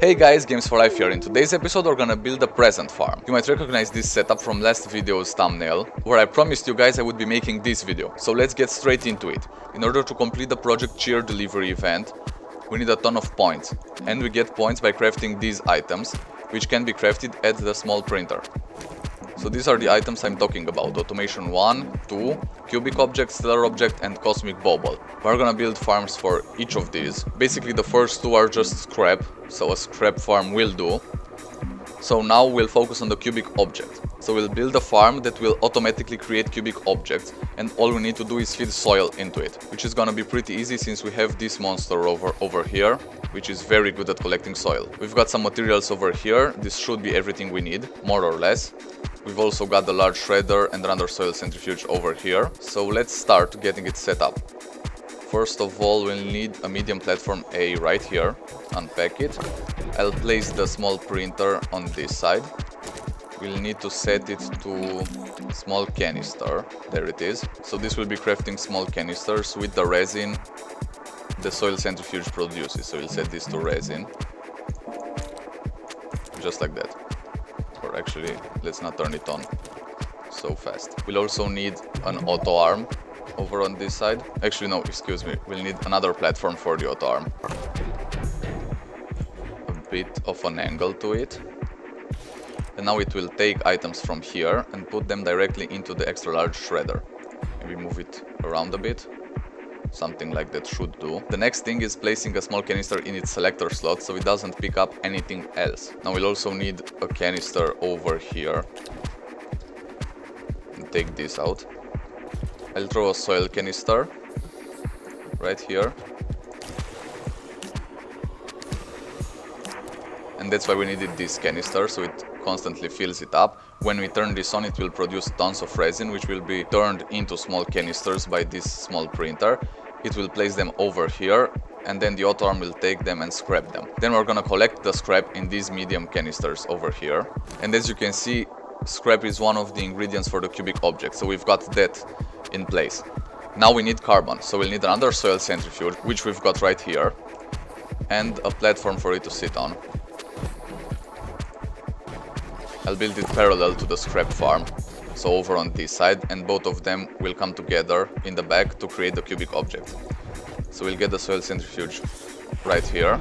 Hey guys, Games for Life here. In today's episode we're gonna build a present farm. You might recognize this setup from last video's thumbnail, where I promised you guys I would be making this video. So let's get straight into it. In order to complete the project cheer delivery event, we need a ton of points. And we get points by crafting these items, which can be crafted at the small printer. So these are the items I'm talking about: Automation 1, 2, Cubic Object, Stellar Object and Cosmic Bauble. We're gonna build farms for each of these. Basically the first two are just scrap, so a scrap farm will do. So now we'll focus on the Cubic Object. So we'll build a farm that will automatically create cubic objects, and all we need to do is feed soil into it, which is gonna be pretty easy since we have this monster over here, which is very good at collecting soil. We've got some materials over here. This should be everything we need, more or less. We've also got the large shredder and another soil centrifuge over here. So let's start getting it set up. First of all, we'll need a medium platform A right here. Unpack it. I'll place the small printer on this side. We'll need to set it to small canister. There it is. So this will be crafting small canisters with the resin the soil centrifuge produces. So we'll set this to resin. Just like that. Or actually, let's not turn it on so fast. We'll also need an auto arm over on this side. Actually, no, excuse me. We'll need another platform for the auto arm. A bit of an angle to it. And now it will take items from here and put them directly into the extra large shredder. Maybe move it around a bit. Something like that should do. The next thing is placing a small canister in its selector slot so it doesn't pick up anything else. Now we'll also need a canister over here. And take this out. I'll throw a soil canister right here. And that's why we needed this canister, so it constantly fills it up. When we turn this on, it will produce tons of resin, which will be turned into small canisters by this small printer. It will place them over here, and then the auto arm will take them and scrap them. Then we're gonna collect the scrap in these medium canisters over here. And as you can see, scrap is one of the ingredients for the cubic object, so we've got that in place. Now we need carbon, so we'll need another soil centrifuge, which we've got right here, and a platform for it to sit on. I'll build it parallel to the scrap farm, so over on this side, and both of them will come together in the back to create the cubic object. So we'll get the soil centrifuge right here,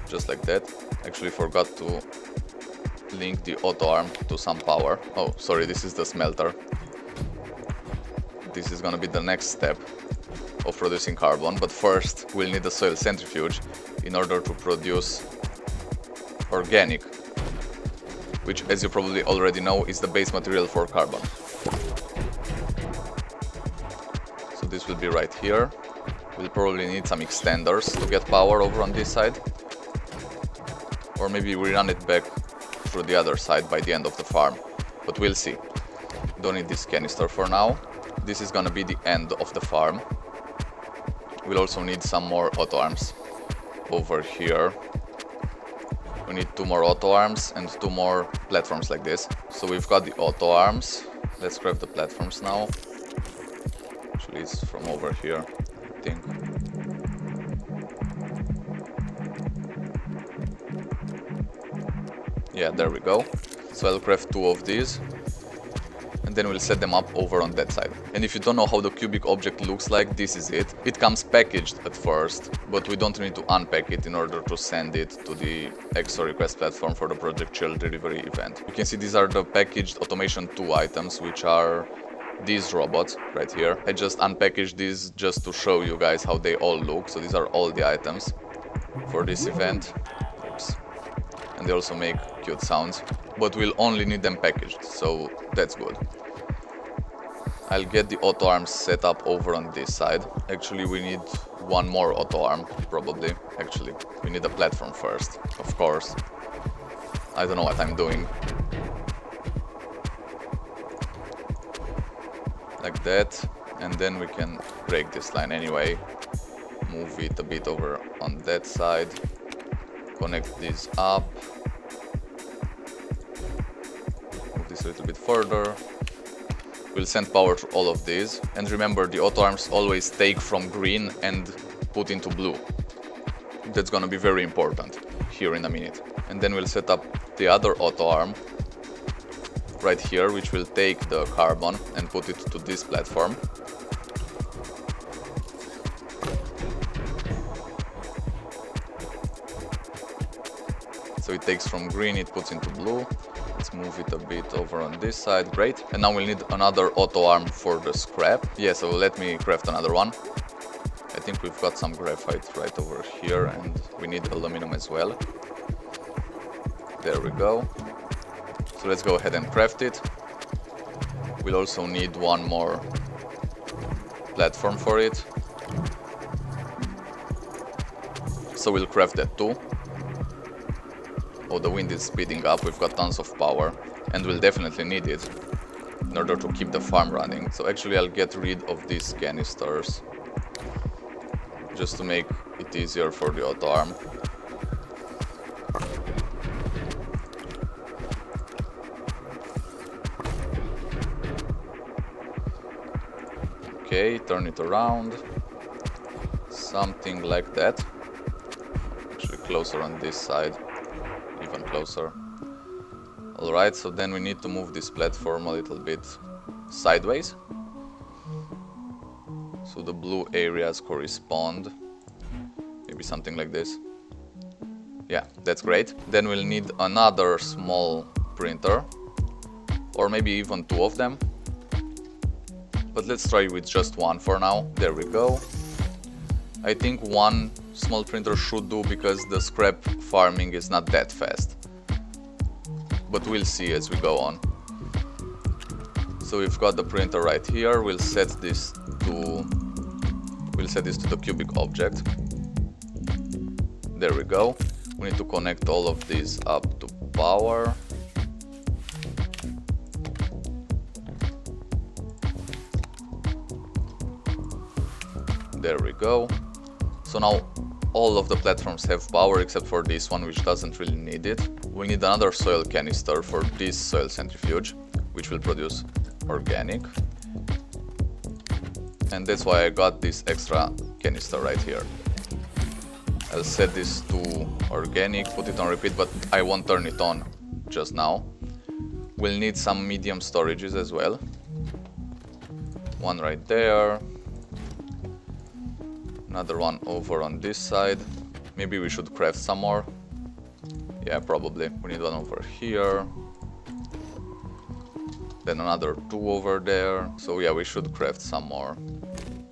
just like that. Actually forgot to link the auto arm to some power. Oh, sorry, this is the smelter. This is gonna be the next step of producing carbon, but first we'll need a soil centrifuge in order to produce organic, which, as you probably already know, is the base material for carbon. So this will be right here. We'll probably need some extenders to get power over on this side, or maybe we run it back through the other side by the end of the farm, but we'll see. Don't need this canister for now. This is gonna be the end of the farm. We'll also need some more auto arms over here. We need 2 more auto arms and 2 more platforms like this. So we've got the auto arms. Let's grab the platforms now. Actually, it's from over here, I think. Yeah, there we go. So I'll craft 2 of these, and then we'll set them up over on that side. And if you don't know how the cubic object looks like, this is it. It comes packaged at first, but we don't need to unpack it in order to send it to the extra request platform for the project chill delivery event. You can see these are the packaged automation 2 items, which are these robots right here. I just unpackaged these just to show you guys how they all look. So these are all the items for this event. Oops. And they also make cute sounds, but we'll only need them packaged, so that's good. I'll get the auto arms set up over on this side. Actually, we need 1 more auto arm, probably. Actually, we need a platform first, of course. I don't know what I'm doing. Like that, and then we can break this line anyway. Move it a bit over on that side. Connect these up. Move this a little bit further. We'll send power to all of these. And remember, the auto arms always take from green and put into blue. That's gonna be very important here in a minute. And then we'll set up the other auto arm right here, which will take the carbon and put it to this platform. So it takes from green, it puts into blue. Let's move it a bit over on this side, great. And now we'll need another auto arm for the scrap. Yeah, so let me craft another one. I think we've got some graphite right over here, and we need aluminum as well. There we go. So let's go ahead and craft it. We'll also need one more platform for it. So we'll craft that too. Oh, the wind is speeding up, we've got tons of power, and we'll definitely need it in order to keep the farm running. So actually I'll get rid of these canisters, just to make it easier for the auto arm. Okay, turn it around. Something like that. Actually closer on this side. Even closer. Alright, so then we need to move this platform a little bit sideways. So the blue areas correspond. Maybe something like this. Yeah, that's great. Then we'll need another small printer. Or maybe even two of them. But let's try with just one for now. There we go. I think one small printer should do because the scrap farming is not that fast. But we'll see as we go on. So we've got the printer right here. We'll set this to the cubic object. There we go. We need to connect all of these up to power. There we go. So now all of the platforms have power except for this one, which doesn't really need it. We need another soil canister for this soil centrifuge, which will produce organic. And that's why I got this extra canister right here. I'll set this to organic, put it on repeat, but I won't turn it on just now. We'll need some medium storages as well. One right there. Another one over on this side. Maybe we should craft some more. Yeah, probably. We need one over here. Then another two over there. So yeah, we should craft some more.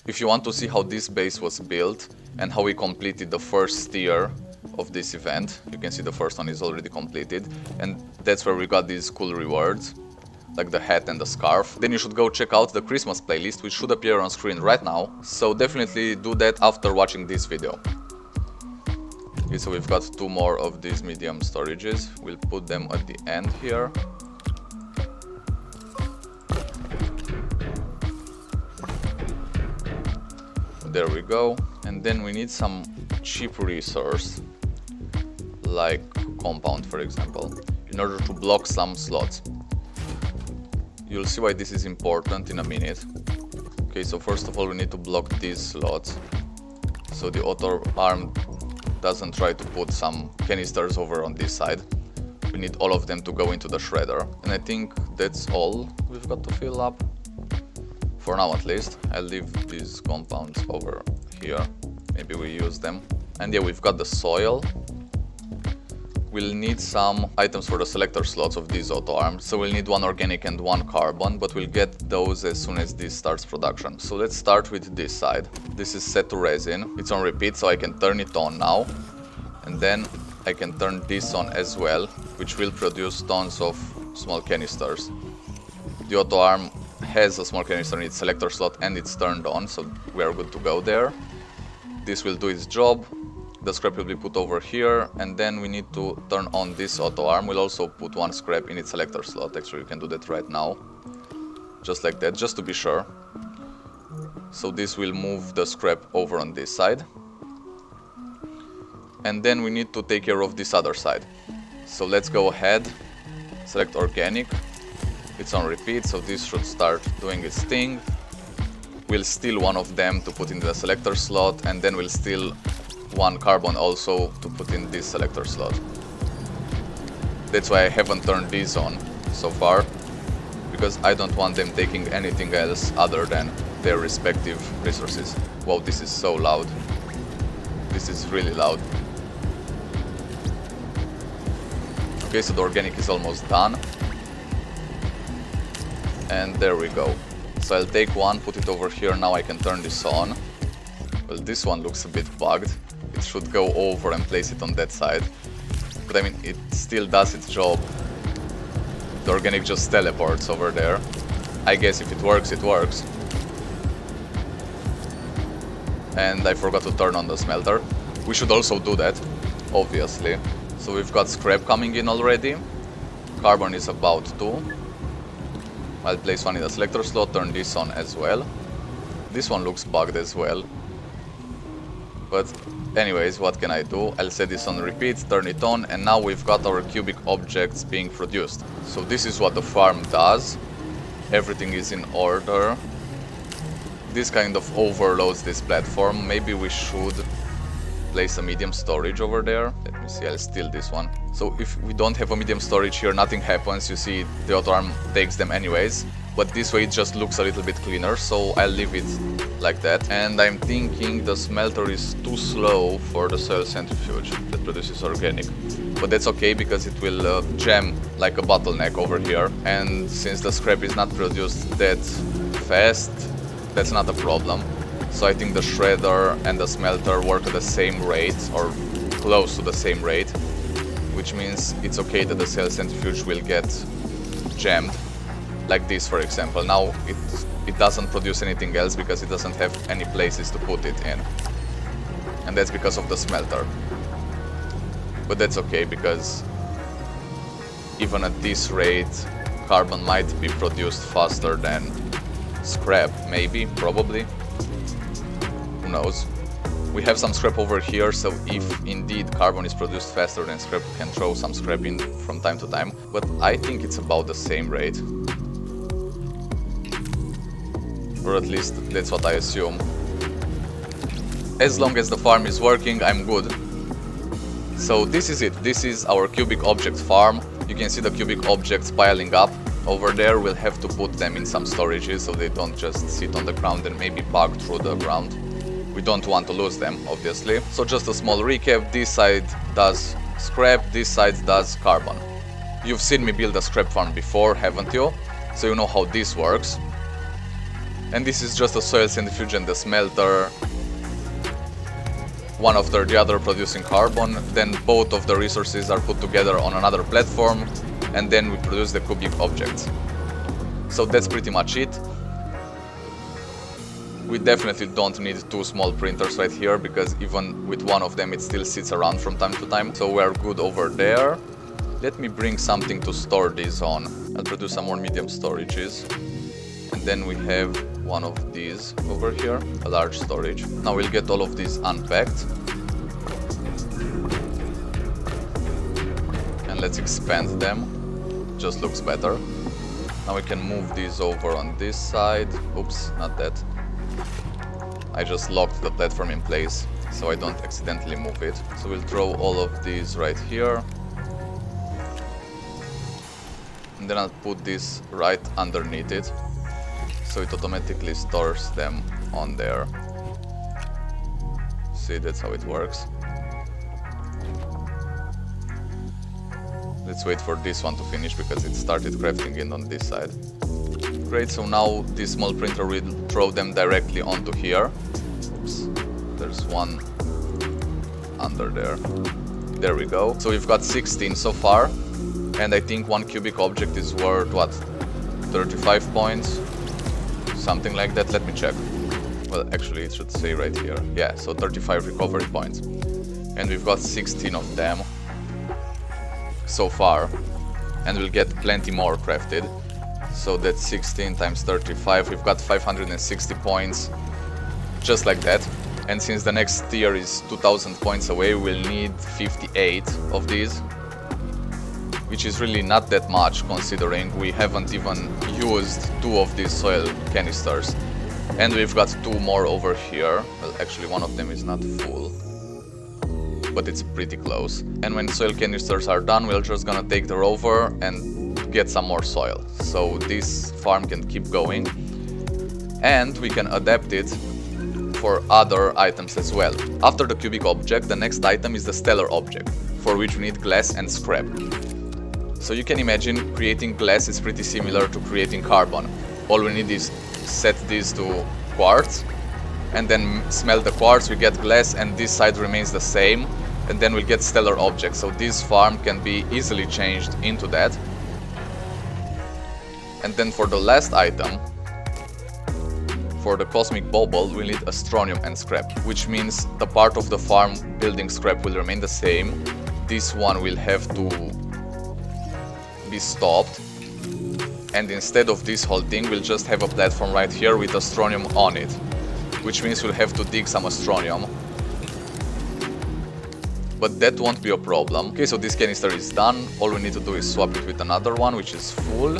If you want to see how this base was built and how we completed the first tier of this event, you can see the first one is already completed. And that's where we got these cool rewards, like the hat and the scarf. Then you should go check out the Christmas playlist, which should appear on screen right now. So definitely do that after watching this video. Okay, so we've got two more of these medium storages. We'll put them at the end here. There we go. And then we need some cheap resource, like compound, for example, in order to block some slots. You'll see why this is important in a minute. Okay, so first of all we need to block these slots, so the auto arm doesn't try to put some canisters over on this side. We need all of them to go into the shredder. And I think that's all we've got to fill up. For now at least. I'll leave these compounds over here. Maybe we use them. And yeah, we've got the soil. We'll need some items for the selector slots of these auto arms. So we'll need one organic and one carbon, but we'll get those as soon as this starts production. So let's start with this side. This is set to resin. It's on repeat, so I can turn it on now. And then I can turn this on as well, which will produce tons of small canisters. The auto arm has a small canister in its selector slot and it's turned on, so we are good to go there. This will do its job. The scrap will be put over here, and then we need to turn on this auto arm. We'll also put one scrap in its selector slot. Actually, you can do that right now. Just like that, just to be sure. So this will move the scrap over on this side. And then we need to take care of this other side. So let's go ahead, select organic. It's on repeat, so this should start doing its thing. We'll steal one of them to put in the selector slot, and then we'll steal one carbon also to put in this selector slot. That's why I haven't turned these on so far, because I don't want them taking anything else other than their respective resources. Wow, this is so loud. This is really loud. Okay, so the organic is almost done. And there we go. So I'll take one, put it over here, now I can turn this on. Well, this one looks a bit bugged. It should go over and place it on that side. But I mean, it still does its job. The organic just teleports over there. I guess if it works, it works. And I forgot to turn on the smelter. We should also do that, obviously. So we've got scrap coming in already. Carbon is about to. I'll place one in the selector slot, turn this on as well. This one looks bugged as well. But anyways, what can I do? I'll set this on repeat, turn it on, and now we've got our cubic objects being produced. So this is what the farm does. Everything is in order. This kind of overloads this platform. Maybe we should place a medium storage over there. Let me see, I'll steal this one. So if we don't have a medium storage here, nothing happens. You see, the auto arm takes them anyways. But this way it just looks a little bit cleaner, so I'll leave it like that. And I'm thinking the smelter is too slow for the soil centrifuge that produces organic. But that's okay, because it will jam like a bottleneck over here. And since the scrap is not produced that fast, that's not a problem. So I think the shredder and the smelter work at the same rate, or close to the same rate, which means it's okay that the cell centrifuge will get jammed, like this for example. Now it doesn't produce anything else because it doesn't have any places to put it in, and that's because of the smelter. But that's okay, because even at this rate carbon might be produced faster than scrap, maybe, probably. Who knows? We have some scrap over here, so if indeed carbon is produced faster than scrap, we can throw some scrap in from time to time. But I think it's about the same rate. Or at least that's what I assume. As long as the farm is working, I'm good. So this is it. This is our cubic object farm. You can see the cubic objects piling up over there. We'll have to put them in some storages so they don't just sit on the ground and maybe bug through the ground. We don't want to lose them, obviously. So just a small recap. This side does scrap, this side does carbon. You've seen me build a scrap farm before, haven't you? So you know how this works. And this is just a soil centrifuge and the smelter, one after the other producing carbon. Then both of the resources are put together on another platform, and then we produce the cubic objects. So that's pretty much it. We definitely don't need two small printers right here, because even with one of them it still sits around from time to time. So we're good over there. Let me bring something to store these on. I'll produce some more medium storages. And then we have one of these over here, a large storage. Now we'll get all of these unpacked. And let's expand them. Just looks better. Now we can move these over on this side. Oops, not that. I just locked the platform in place so I don't accidentally move it. So we'll throw all of these right here. And then I'll put this right underneath it, so it automatically stores them on there. See, that's how it works. Let's wait for this one to finish because it started crafting in on this side. Great, so now this small printer will throw them directly onto here. Oops, there's one under there. There we go. So we've got 16 so far, and I think one cubic object is worth, what, 35 points? Something like that. Let me check. Well, actually it should say right here. Yeah, so 35 recovery points. And we've got 16 of them so far, and we'll get plenty more crafted. So that's 16 times 35, we've got 560 points, just like that. And since the next tier is 2000 points away, we'll need 58 of these, which is really not that much considering we haven't even used 2 of these soil canisters. And we've got 2 more over here. Well, actually one of them is not full. but it's pretty close. And when soil canisters are done, we're just gonna take the rover and get some more soil. So this farm can keep going. And we can adapt it for other items as well. After the cubic object, the next item is the stellar object, for which we need glass and scrap. So you can imagine creating glass is pretty similar to creating carbon. All we need is set these to quartz and then smelt the quartz, we get glass, and this side remains the same, and then we'll get stellar objects. So this farm can be easily changed into that. And then for the last item, for the cosmic bubble, we need astronium and scrap, which means the part of the farm building scrap will remain the same. This one will have to be stopped, and instead of this whole thing, we'll just have a platform right here with astronium on it, which means we'll have to dig some astronium. But that won't be a problem. Okay, so this canister is done. All we need to do is swap it with another one, which is full.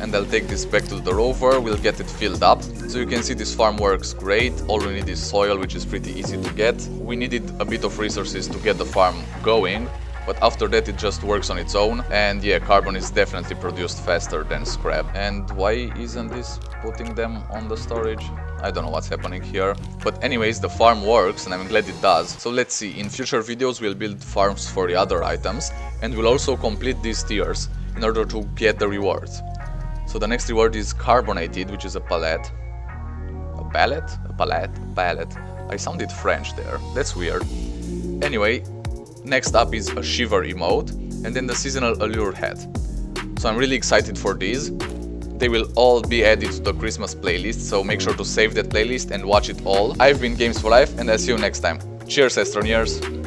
And I'll take this back to the rover, we'll get it filled up. So you can see this farm works great. All we need is soil, which is pretty easy to get. We needed a bit of resources to get the farm going, but after that it just works on its own. And yeah, carbon is definitely produced faster than scrap. And why isn't this putting them on the storage? I don't know what's happening here. But anyways, the farm works and I'm glad it does. So let's see, in future videos we'll build farms for the other items, and we'll also complete these tiers in order to get the rewards. So the next reward is carbonated, which is a pallet. A pallet? A pallet? A pallet. I sounded French there. That's weird. Anyway, next up is a shiver emote, and then the seasonal allure hat. So I'm really excited for these. They will all be added to the Christmas playlist, so make sure to save that playlist and watch it all. I've been Games for Life, and I'll see you next time. Cheers, Astroneers!